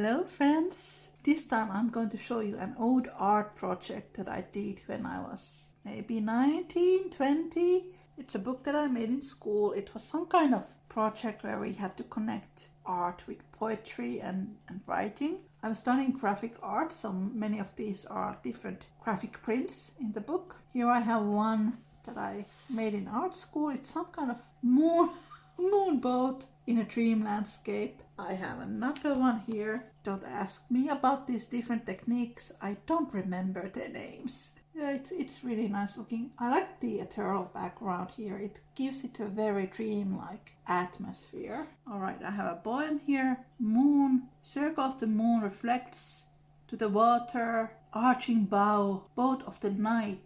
Hello friends! This time I'm going to show you an old art project that I did when I was maybe 19, 20. It's a book that I made in school. It was some kind of project where we had to connect art with poetry and writing. I'm studying graphic art, so many of these are different graphic prints in the book. Here I have one that I made in art school. It's some kind of moon boat in a dream landscape. I have another one here. Don't ask me about these different techniques. I don't remember their names. Yeah, it's really nice looking. I like the ethereal background here. It gives it a very dreamlike atmosphere. Alright, I have a poem here. Moon. Circle of the moon reflects to the water. Arching bow, boat of the night.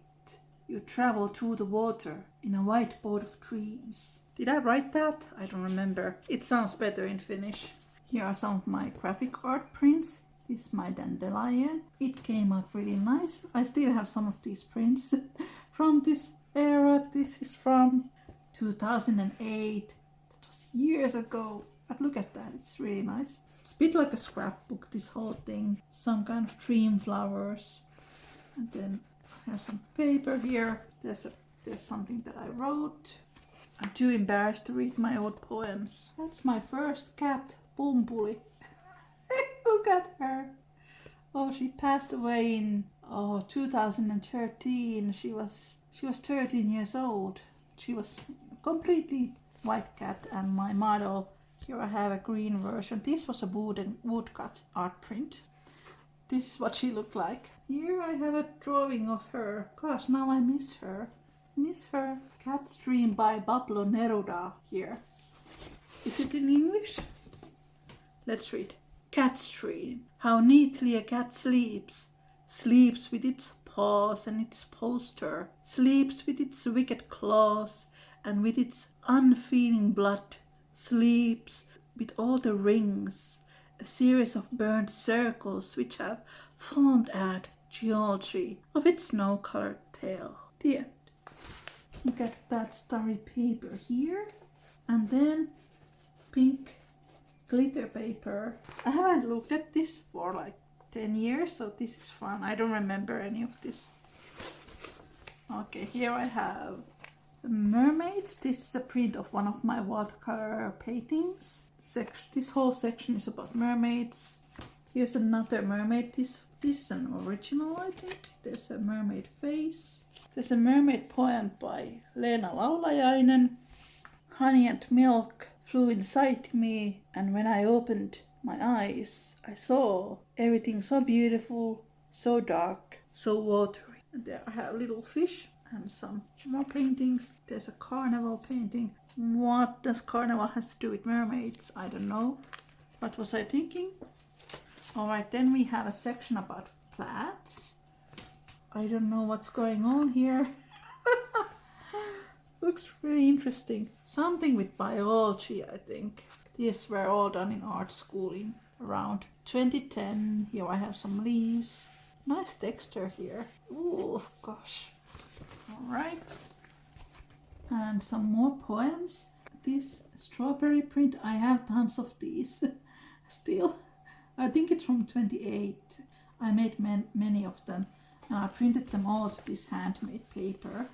You travel through the water in a white boat of dreams. Did I write that? I don't remember. It sounds better in Finnish. Here are some of my graphic art prints. This is my dandelion. It came out really nice. I still have some of these prints from this era. This is from 2008. That was years ago. But look at that. It's really nice. It's a bit like a scrapbook, this whole thing. Some kind of dream flowers. And then I have some paper here. There's something that I wrote. I'm too embarrassed to read my old poems. That's my first cat, Pumpuli. Look at her. Oh, she passed away in 2013. She was 13 years old. She was a completely white cat, and my model, here I have a green version. This was a woodcut art print. This is what she looked like. Here I have a drawing of her. Gosh, now I miss her. Cat's Dream by Pablo Neruda here. Is it in English? Let's read. Cat's Dream. How neatly a cat sleeps. Sleeps with its paws and its posture. Sleeps with its wicked claws and with its unfeeling blood. Sleeps with all the rings. A series of burnt circles which have formed out geology of its snow-colored tail. The end. Look at that starry paper here, and then pink glitter paper. I haven't looked at this for like 10 years, so this is fun. I don't remember any of this. Okay, here I have mermaids. This is a print of one of my watercolor paintings. This whole section is about mermaids. Here's another mermaid. This is an original, I think. There's a mermaid face. There's a mermaid poem by Leena Laulajainen. Honey and milk flew inside me, and when I opened my eyes, I saw everything so beautiful, so dark, so watery. And there I have little fish and some more paintings. There's a carnival painting. What does carnival has to do with mermaids? I don't know. What was I thinking? Alright, then we have a section about plants. I don't know what's going on here. Looks really interesting. Something with biology, I think. These were all done in art school in around 2010. Here I have some leaves. Nice texture here. Ooh, gosh. Alright. And some more poems. This strawberry print, I have tons of these still. I think it's from 28. I made many of them. And I printed them all to this handmade paper.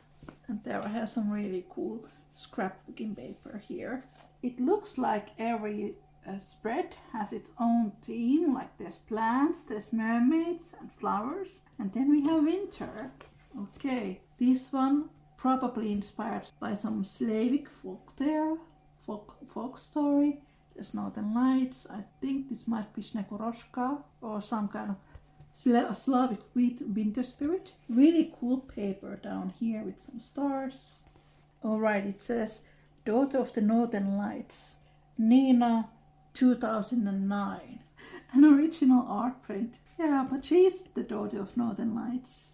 And there I have some really cool scrapbooking paper here. It looks like every spread has its own theme. Like there's plants, there's mermaids and flowers. And then we have winter. Okay, this one probably inspired by some Slavic folk story. There's Northern Lights. I think this might be Snegoroshka or some kind of Slavic winter spirit. Really cool paper down here with some stars. Alright, it says Daughter of the Northern Lights, Niina, 2009. An original art print. Yeah, but she's the daughter of Northern Lights.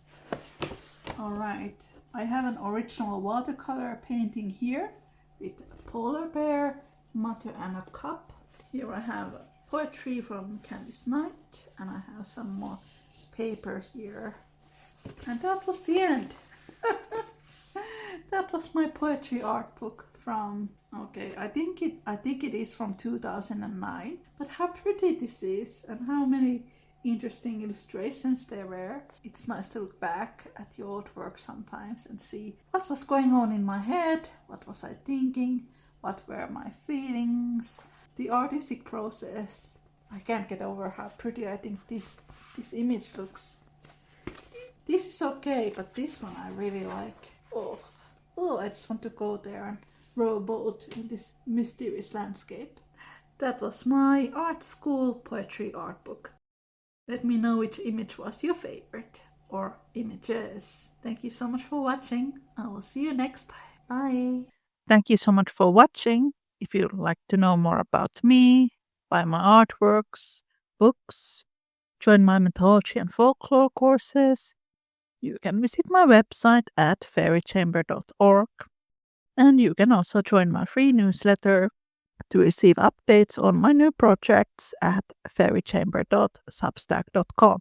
Alright, I have an original watercolor painting here with a polar bear, mother and a cup. Here I have poetry from Candice Night, and I have some more paper here. And that was the end. That was my poetry art book. from, okay, I think it is from 2009. But how pretty this is, and how many interesting illustrations there were. It's nice to look back at the old work sometimes and see what was going on in my head, what was I thinking, what were my feelings. The artistic process, I can't get over how pretty I think this image looks. This is okay, but this one I really like. Oh, I just want to go there and row a boat in this mysterious landscape. That was my art school poetry art book. Let me know which image was your favorite, or images. Thank you so much for watching. I will see you next time. Bye. Thank you so much for watching. If you'd like to know more about me, buy my artworks, books, join my mythology and folklore courses, you can visit my website at fairychamber.org, and you can also join my free newsletter to receive updates on my new projects at fairychamber.substack.com.